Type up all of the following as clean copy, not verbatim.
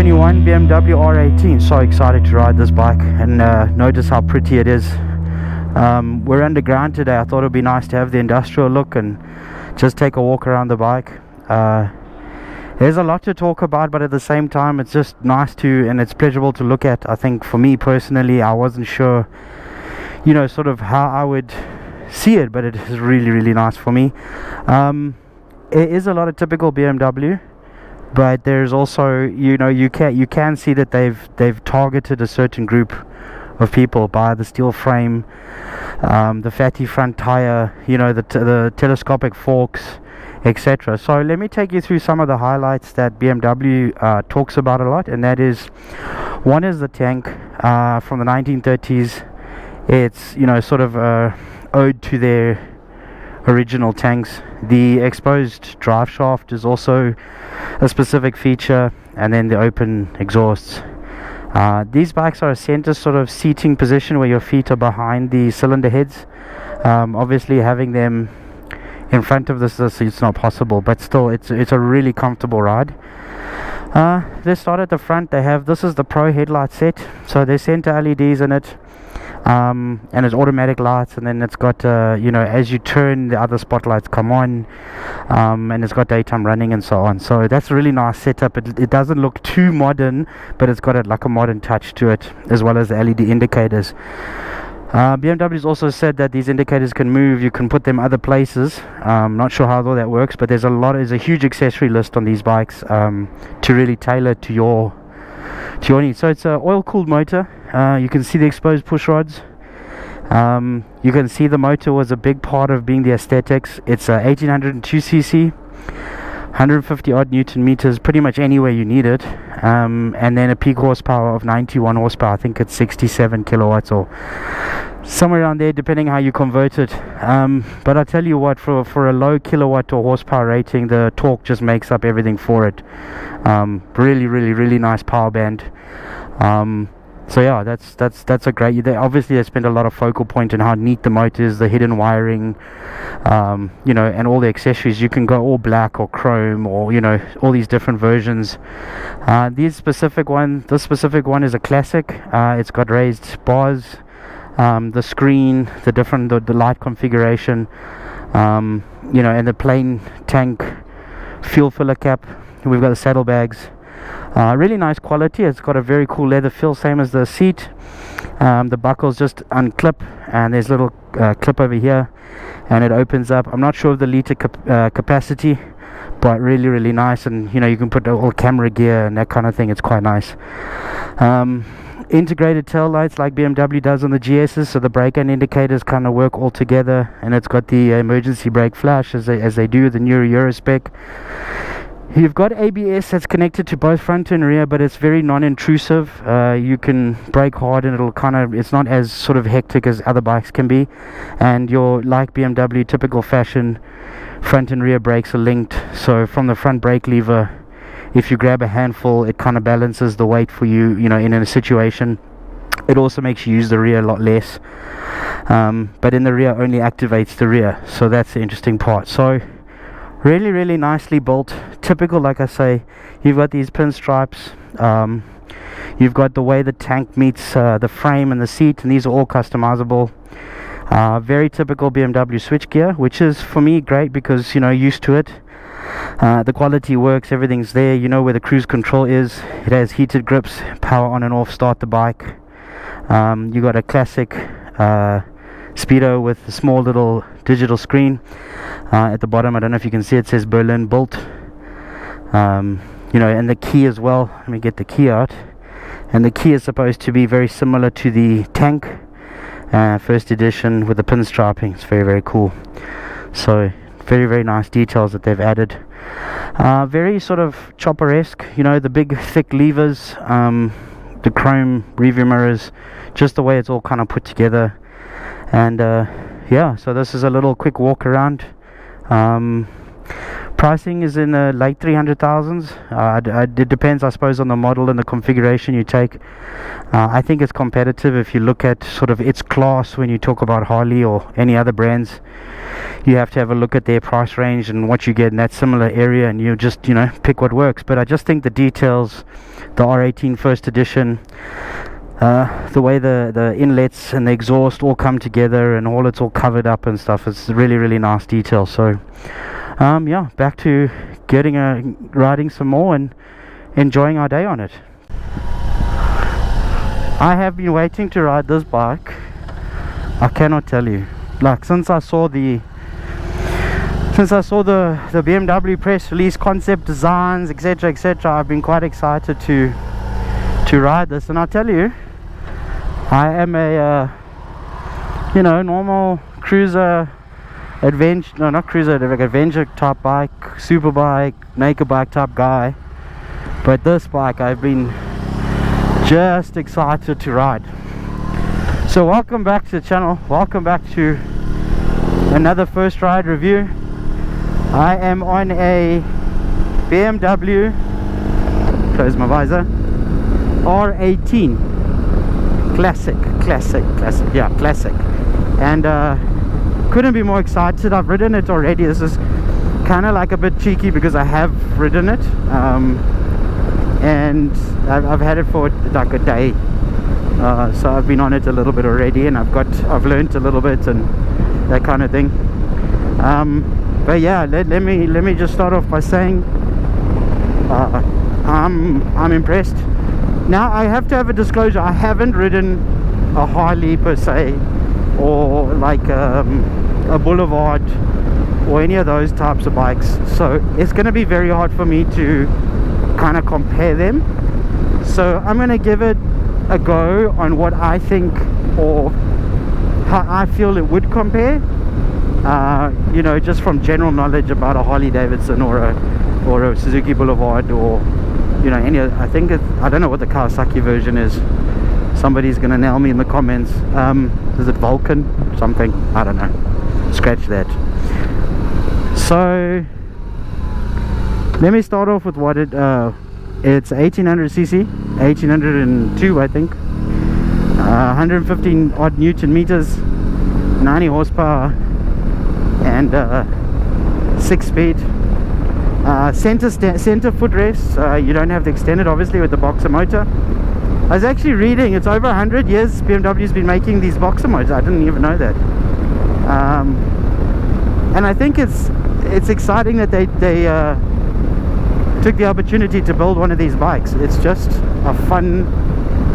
2021 BMW R18. So excited to ride this bike, and notice how pretty it is. We're underground today. I thought it would be nice to have the industrial look and just take a walk around the bike. There's a lot to talk about, but at the same time it's just nice to, and it's pleasurable to look at. I think for me personally, I wasn't sure, you know, sort of how I would see it, but it is really nice for me. It is a lot of typical BMW, but there's also, you know, you can see that they've targeted a certain group of people by the steel frame, the fatty front tire, you know, the telescopic forks, etc. So let me take you through some of the highlights that BMW talks about a lot, and that is, one is the tank from the 1930s. It's, you know, sort of ode to their original tanks. The exposed drive shaft is also a specific feature, and then the open exhausts. These bikes are a center sort of seating position where your feet are behind the cylinder heads. Obviously having them in front of this it's not possible, but still it's a really comfortable ride. Let's start at the front. This is the Pro headlight set, so there's center LEDs in it. And it's automatic lights, and then it's got you know, as you turn, the other spotlights come on, and it's got daytime running and so on. So that's a really nice setup. It doesn't look too modern, but it's got like a modern touch to it, as well as the LED indicators. BMW's also said that these indicators can move. You can put them other places. Not sure how all that works, but there's a huge accessory list on these bikes to really tailor to your needs. So it's an oil-cooled motor. You can see the exposed push rods. You can see the motor was a big part of being the aesthetics. It's a 1802cc, 150 odd newton meters, pretty much anywhere you need it, and then a peak horsepower of 91 horsepower. I think it's 67 kilowatts or somewhere around there, depending how you convert it. But I tell you what, for a low kilowatt or horsepower rating, the torque just makes up everything for it. Really nice power band. So yeah, that's a great. Obviously they spend a lot of focal point on how neat the motor is, the hidden wiring, you know, and all the accessories. You can go all black or chrome, or, you know, all these different versions. This specific one is a classic. It's got raised bars, the screen, the light configuration, you know, and the plain tank fuel filler cap. We've got the saddlebags. Really nice quality. It's got a very cool leather feel, same as the seat. The buckles just unclip, and there's a little clip over here, and it opens up. I'm not sure of the liter capacity, but really nice. And, you know, you can put all camera gear and that kind of thing. It's quite nice. Integrated tail lights like BMW does on the GS's, so the brake and indicators kind of work all together, and it's got the emergency brake flash as they do the newer Euro spec. You've got ABS that's connected to both front and rear, but it's very non-intrusive. You can brake hard and it's not as sort of hectic as other bikes can be. And your, like BMW, typical fashion, front and rear brakes are linked. So from the front brake lever, if you grab a handful, it kind of balances the weight for you, you know, in a situation. It also makes you use the rear a lot less. But in the rear only activates the rear. So that's the interesting part. So really nicely built. Typical, like I say. You've got these pinstripes. You've got the way the tank meets the frame and the seat, and these are all customizable. Very typical BMW switchgear, which is for me great because, you know, used to it. The quality works, everything's there. You know where the cruise control is. It has heated grips, power on and off, start the bike. You got a classic speedo with a small little digital screen at the bottom. I don't know if you can see, it says Berlin built. You know, and the key as well. Let me get the key out. And the key is supposed to be very similar to the tank first edition with the pinstriping. It's very cool. So very nice details that they've added. Very sort of chopper-esque, you know, the big thick levers, the chrome rearview mirrors, just the way it's all kind of put together. And yeah, so this is a little quick walk around. Pricing is in the late 300,000s. It depends, I suppose, on the model and the configuration you take. I think it's competitive if you look at sort of its class when you talk about Harley or any other brands. you have to have a look at their price range and what you get in that similar area, and you just, you know, pick what works. But I just think the details, the R18 first edition, the way the inlets and the exhaust all come together and all, it's all covered up and stuff, it's really, really nice detail. So yeah, back to riding some more and enjoying our day on it. I have been waiting to ride this bike, I cannot tell you. Like, since I saw the BMW press release, concept designs, etc, etc, I've been quite excited to ride this. And I'll tell you, I am a you know, normal cruiser adventure, no, not cruiser, like adventure type bike, super bike, naked bike type guy. But this bike I've been just excited to ride. So welcome back to the channel, welcome back to another first ride review. I am on a BMW, close my visor, R18 Classic, yeah, Classic. And couldn't be more excited. I've ridden it already. This is kind of like a bit cheeky because I have ridden it, and I've had it for like a day, so I've been on it a little bit already, and I've learned a little bit and that kind of thing. But yeah, let me just start off by saying I'm impressed. Now I have to have a disclosure, I haven't ridden a Harley per se, or like a Boulevard or any of those types of bikes, so it's going to be very hard for me to kind of compare them. So I'm going to give it a go on what I think, or how I feel it would compare, you know, just from general knowledge about a Harley Davidson or a Suzuki Boulevard, or you know, any. I think I don't know what the Kawasaki version is. Somebody's gonna nail me in the comments. Is it Vulcan something? I don't know, scratch that. So let me start off with what it's 1800cc, 1802 I think, 115 odd Newton meters, 90 horsepower, and 6 speed. Center footrests. You don't have the extended, obviously, with the boxer motor. I was actually reading, it's over 100 years BMW's been making these boxer motors. I didn't even know that. And I think it's exciting that they took the opportunity to build one of these bikes. It's just a fun,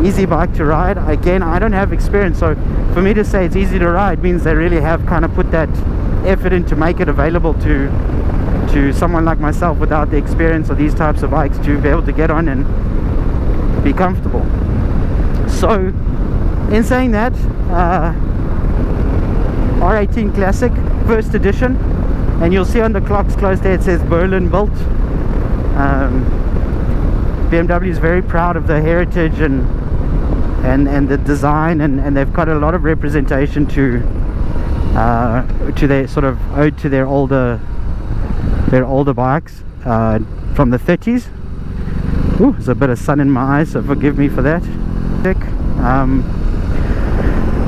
easy bike to ride. Again, I don't have experience, so for me to say it's easy to ride means they really have kind of put that effort in to make it available to someone like myself without the experience of these types of bikes to be able to get on and be comfortable. So in saying that, R18 Classic first edition, and you'll see on the clocks close there it says Berlin built. BMW is very proud of the heritage and the design, and they've got a lot of representation to their sort of ode to their older bikes from the 30s. Ooh, there's a bit of sun in my eyes, so forgive me for that.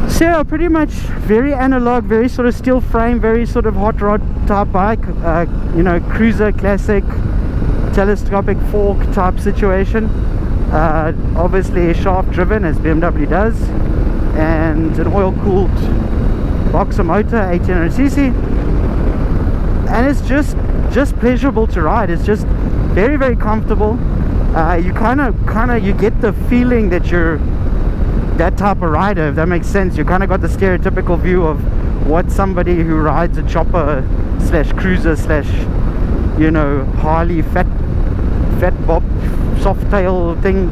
So yeah, pretty much very analog, very sort of steel frame, very sort of hot rod type bike, you know, cruiser, classic, telescopic fork type situation. Obviously shaft driven, as BMW does, and an oil cooled boxer motor, 1800cc, and it's just pleasurable to ride. It's just very, very comfortable. You kind of you get the feeling that you're that type of rider, if that makes sense. You kind of got the stereotypical view of what somebody who rides a chopper slash cruiser slash, you know, Harley fat bob soft tail thing.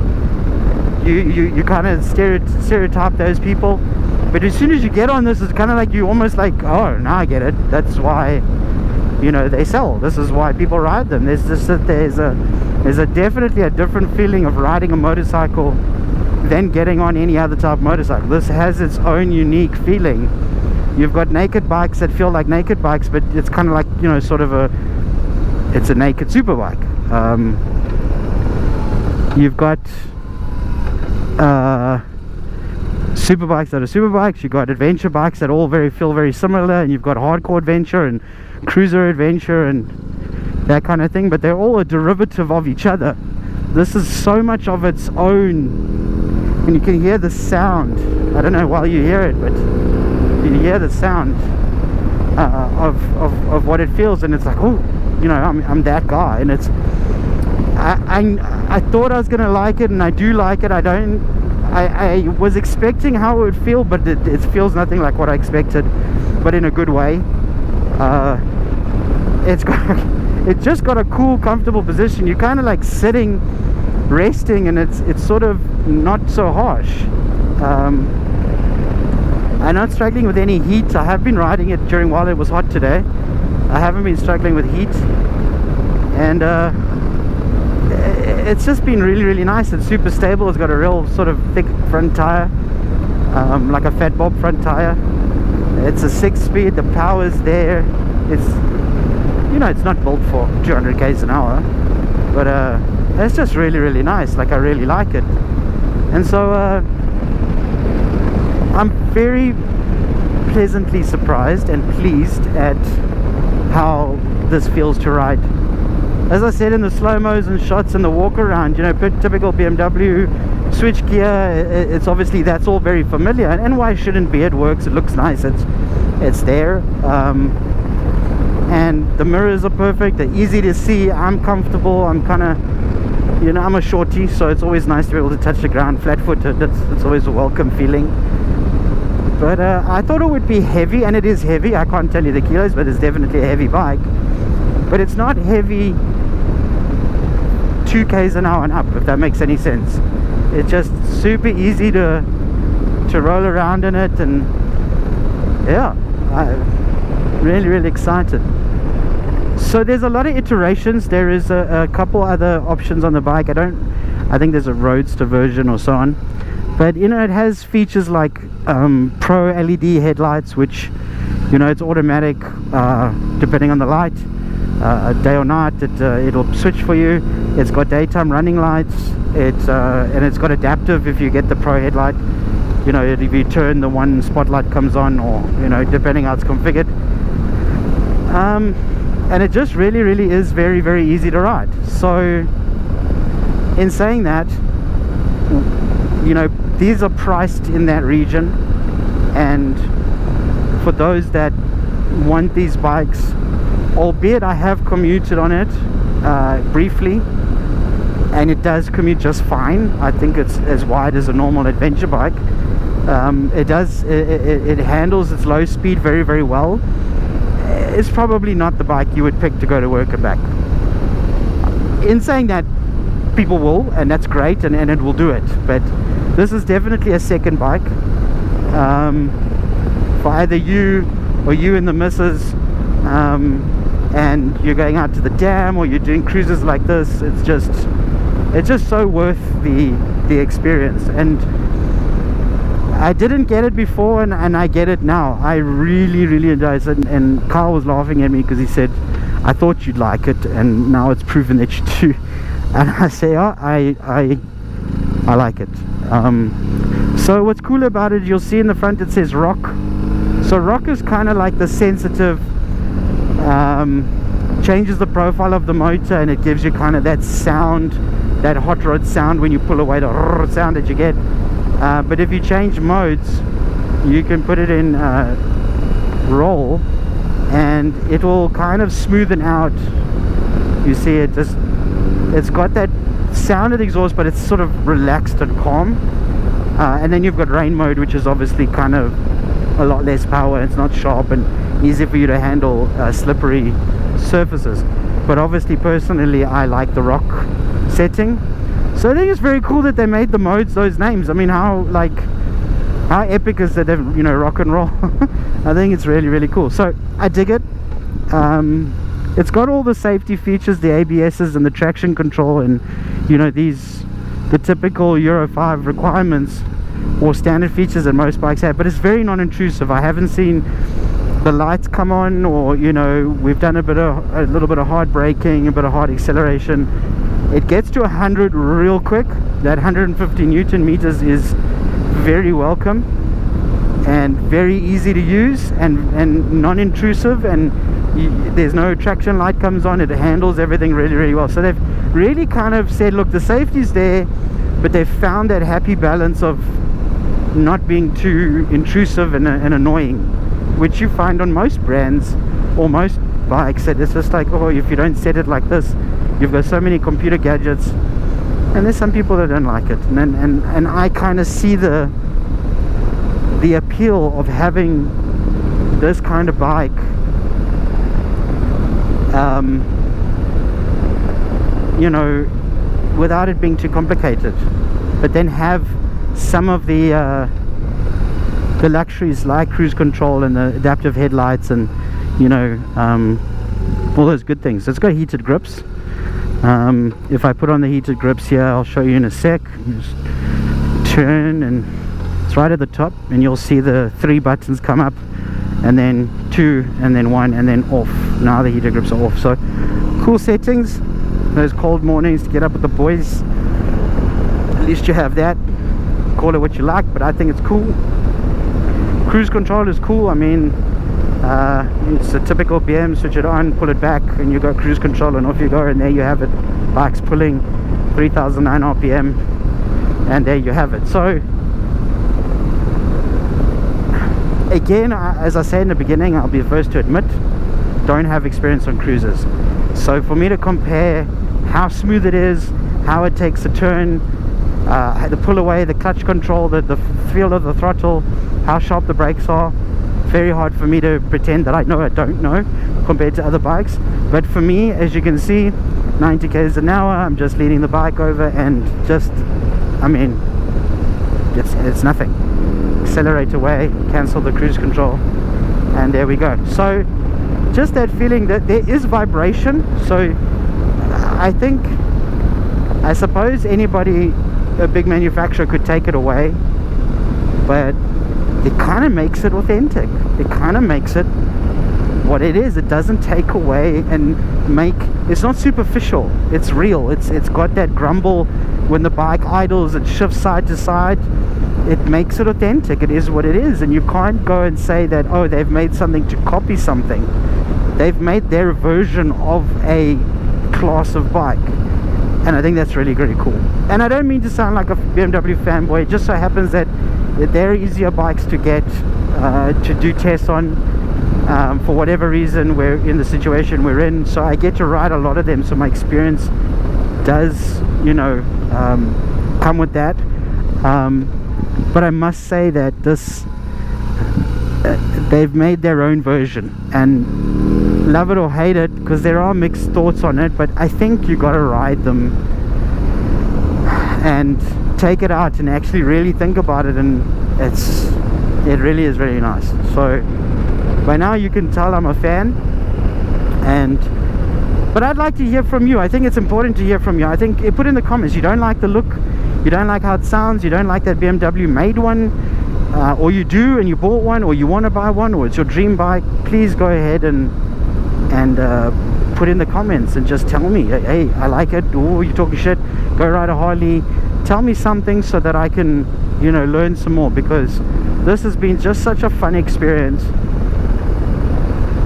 You kind of stereotype those people, but as soon as you get on this, it's kind of like you almost like, oh, now I get it. That's why, you know, they sell. This is why people ride them. There's definitely a different feeling of riding a motorcycle than getting on any other type of motorcycle. This has its own unique feeling. You've got naked bikes that feel like naked bikes, but it's kind of like, you know, sort of it's a naked superbike. You've got super bikes that are super bikes, you've got adventure bikes that all feel very similar, and you've got hardcore adventure and cruiser adventure and that kind of thing, but they're all a derivative of each other. This is so much of its own, and you can hear the sound. I don't know why you hear it, but you hear the sound of what it feels, and it's like, oh, you know, I'm that guy. And it's I thought I was gonna like it, and I do like it. I was expecting how it would feel, but it feels nothing like what I expected, but in a good way. It's just got a cool, comfortable position. You're kind of like sitting, resting, and it's sort of not so harsh. I'm not struggling with any heat. I have been riding it while it was hot today. I haven't been struggling with heat, and it's just been really, really nice. It's super stable. It's got a real sort of thick front tire, like a fat bob front tire. It's a 6-speed. The power's there. It's, you know, it's not built for 200 k's an hour, but it's just really, really nice. Like, I really like it. And so I'm very pleasantly surprised and pleased at how this feels to ride. As I said, in the slow-mos and shots and the walk around, you know, typical BMW switch gear, it's obviously, that's all very familiar, and why shouldn't be? It works, it looks nice, it's there, and the mirrors are perfect, they're easy to see. I'm comfortable. I'm kind of, you know, I'm a shorty, so it's always nice to be able to touch the ground flat-footed. It's always a welcome feeling. But I thought it would be heavy, and it is heavy. I can't tell you the kilos, but it's definitely a heavy bike. But it's not heavy 2 k's an hour and up, if that makes any sense. It's just super easy to roll around in it, and yeah, I'm really, really excited. So there's a lot of iterations. There is a couple other options on the bike. I think there's a roadster version or so on, but you know, it has features like pro LED headlights, which, you know, it's automatic depending on the light, day or night. It'll switch for you. It's got daytime running lights. And it's got adaptive. If you get the pro headlight, you know, if you turn, the one spotlight comes on, or, you know, depending how it's configured. And it just really, really is very, very easy to ride. So in saying that, you know, these are priced in that region, and for those that want these bikes, albeit I have commuted on it briefly, and it does commute just fine. I think it's as wide as a normal adventure bike. It handles its low speed very, very well. It's probably not the bike you would pick to go to work and back. In saying that, people will, and that's great, and it will do it. But this is definitely a second bike for either you or you and the missus, and you're going out to the dam, or you're doing cruises like this. It's just so worth the experience. And I didn't get it before, and I get it now. I really, really enjoy it. And Carl was laughing at me because he said, I thought you'd like it, and now it's proven that you do. And I say, oh, I like it. So what's cool about it, you'll see in the front it says rock. So rock is kind of like the sensitive, changes the profile of the motor, and it gives you kind of that sound, that hot rod sound when you pull away, the sound that you get. But if you change modes, you can put it in roll, and it will kind of smoothen out. You see, it's got that sound of the exhaust, but it's sort of relaxed and calm. And then you've got rain mode, which is obviously kind of a lot less power. It's not sharp and easy for you to handle slippery surfaces. But obviously, personally, I like the rock setting. So I think it's very cool that they made the modes those names. I mean, how epic is that, you know, rock and roll? I think it's really, really cool. So I dig it. It's got all the safety features, the ABSs and the traction control, and, you know, the typical Euro 5 requirements or standard features that most bikes have. But it's very non-intrusive. I haven't seen the lights come on, or, you know, we've done a little bit of hard braking, a bit of hard acceleration. It gets to 100 real quick. That 150 Newton meters is very welcome and very easy to use and non-intrusive, and there's no traction light comes on. It handles everything really well. So they've really kind of said, look, the safety's there, but they've found that happy balance of not being too intrusive and annoying, which you find on most brands or most bikes, that it's just like, oh, if you don't set it like this, you've got so many computer gadgets. And there's some people that don't like it, and I kind of see the appeal of having this kind of bike, you know, without it being too complicated, but then have some of the luxuries like cruise control and the adaptive headlights and, you know, all those good things. It's got heated grips. If I put on the heated grips here, I'll show you in a sec. Just turn, and it's right at the top, and you'll see the 3 buttons come up, and then 2, and then 1, and then off. Now the heated grips are off. So cool settings. Those cold mornings to get up with the boys, at least you have that. Call it what you like, but I think it's cool. Cruise control is cool. I mean, it's a typical BM. Switch it on, pull it back, and you got cruise control, and off you go, and there you have it. Bike's pulling 3009 RPM, and there you have it. So again, as I said in the beginning, I'll be the first to admit, don't have experience on cruisers. So for me to compare how smooth it is, how it takes a turn, the pull away, the clutch control, the feel of the throttle, how sharp the brakes are, very hard for me to pretend that I know I don't know compared to other bikes. But for me, as you can see, 90 k's an hour, I'm just leading the bike over, and just, I mean, it's nothing. Accelerate away, cancel the cruise control, and there we go. So just that feeling that there is vibration. So I suppose anybody, a big manufacturer, could take it away, but it kind of makes it authentic. It kind of makes it what it is. It doesn't take away and make, it's not superficial, it's real. It's got that grumble when the bike idles, it shifts side to side. It makes it authentic. It is what it is, and you can't go and say that, oh, they've made something to copy something. They've made their version of a class of bike, and I think that's really, really cool. And I don't mean to sound like a BMW fanboy. It just so happens that they're easier bikes to get to do tests on. For whatever reason, we're in the situation we're in, so I get to ride a lot of them, so my experience does, you know, come with that. But I must say that this, they've made their own version, and love it or hate it, because there are mixed thoughts on it, but I think you gotta ride them and take it out and actually really think about it, and it really is really nice. So by now you can tell I'm a fan, but I'd like to hear from you. I think it's important to hear from you. I think put in the comments, you don't like the look, you don't like how it sounds, you don't like that BMW made one, or you do and you bought one, or you want to buy one, or it's your dream bike. Please go ahead and put in the comments and just tell me, hey, I like it, or you talking shit, go ride a Harley. Tell me something so that I can, you know, learn some more, because this has been just such a fun experience,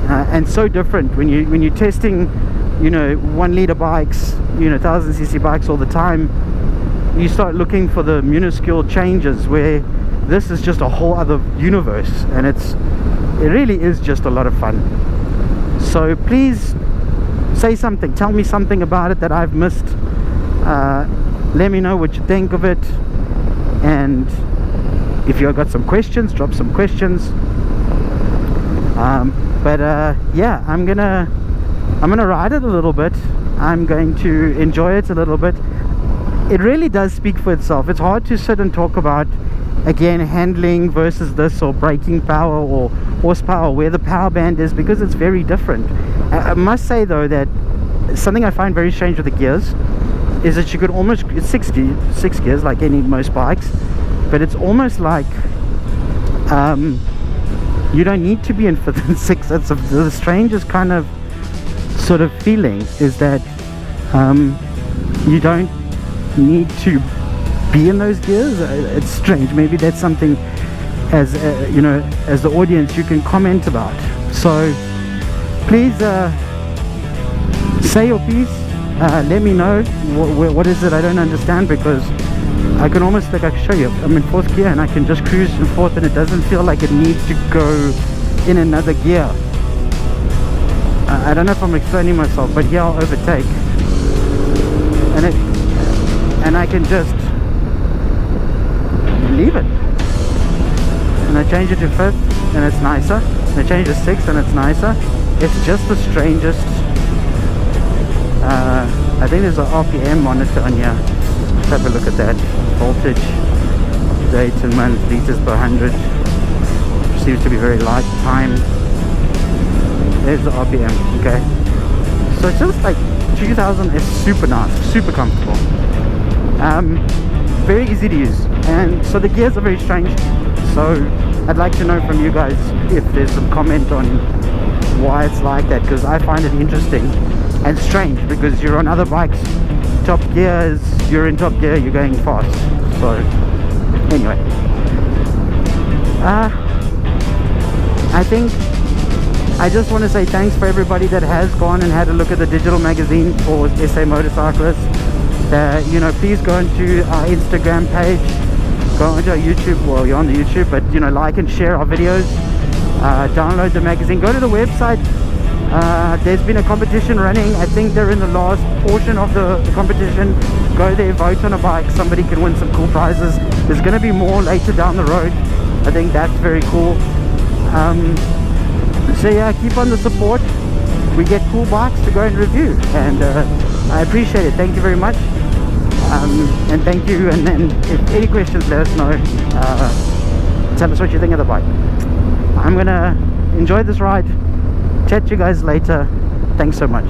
and so different when you're testing, you know, 1 liter bikes, you know, 1000cc bikes all the time. You start looking for the minuscule changes, where this is just a whole other universe, and it really is just a lot of fun. So please say something, tell me something about it that I've missed. Let me know what you think of it, and if you've got some questions, drop some questions. Yeah, I'm gonna ride it a little bit. I'm going to enjoy it a little bit. It really does speak for itself. It's hard to sit and talk about, again, handling versus this, or braking power or horsepower, where the power band is, because it's very different. I must say though that something I find very strange with the gears is that you could almost, it's six gears like most bikes, but it's almost like you don't need to be in 5th and 6th. That's the strangest kind of sort of feeling, is that you don't need to be in those gears. It's strange. Maybe that's something as you know, as the audience, you can comment about. So please say your piece. Let me know what is it I don't understand, because I can almost, like, I can show you, I'm in 4th gear and I can just cruise and forth, and it doesn't feel like it needs to go in another gear. I don't know if I'm explaining myself, but here I'll overtake and I can just leave it, and I change it to 5th and it's nicer, and I change to 6th and it's nicer. It's just the strangest. I think there's an RPM monitor on here. Let's have a look at that. Voltage, days and months, liters per 100. Seems to be very light. Time. There's the RPM. Okay. So it's just like 2000 is super nice, super comfortable. Very easy to use, and so the gears are very strange. So I'd like to know from you guys if there's some comment on why it's like that, because I find it interesting and strange, because you're on other bikes, top gears, you're in top gear, you're going fast. So anyway, I think I just want to say thanks for everybody that has gone and had a look at the digital magazine for SA Motorcyclist. You know, please go into our Instagram page, go onto our YouTube. Well, you're on the YouTube, but you know, like and share our videos. Download the magazine, go to the website. There's been a competition running. I think they're in the last portion of the competition. Go there, vote on a bike, somebody can win some cool prizes. There's going to be more later down the road. I think that's very cool. So yeah, keep on the support. We get cool bikes to go and review, and I appreciate it. Thank you very much. And thank you, and if any questions, let us know. Tell us what you think of the bike. I'm gonna enjoy this ride. Chat to you guys later. Thanks so much.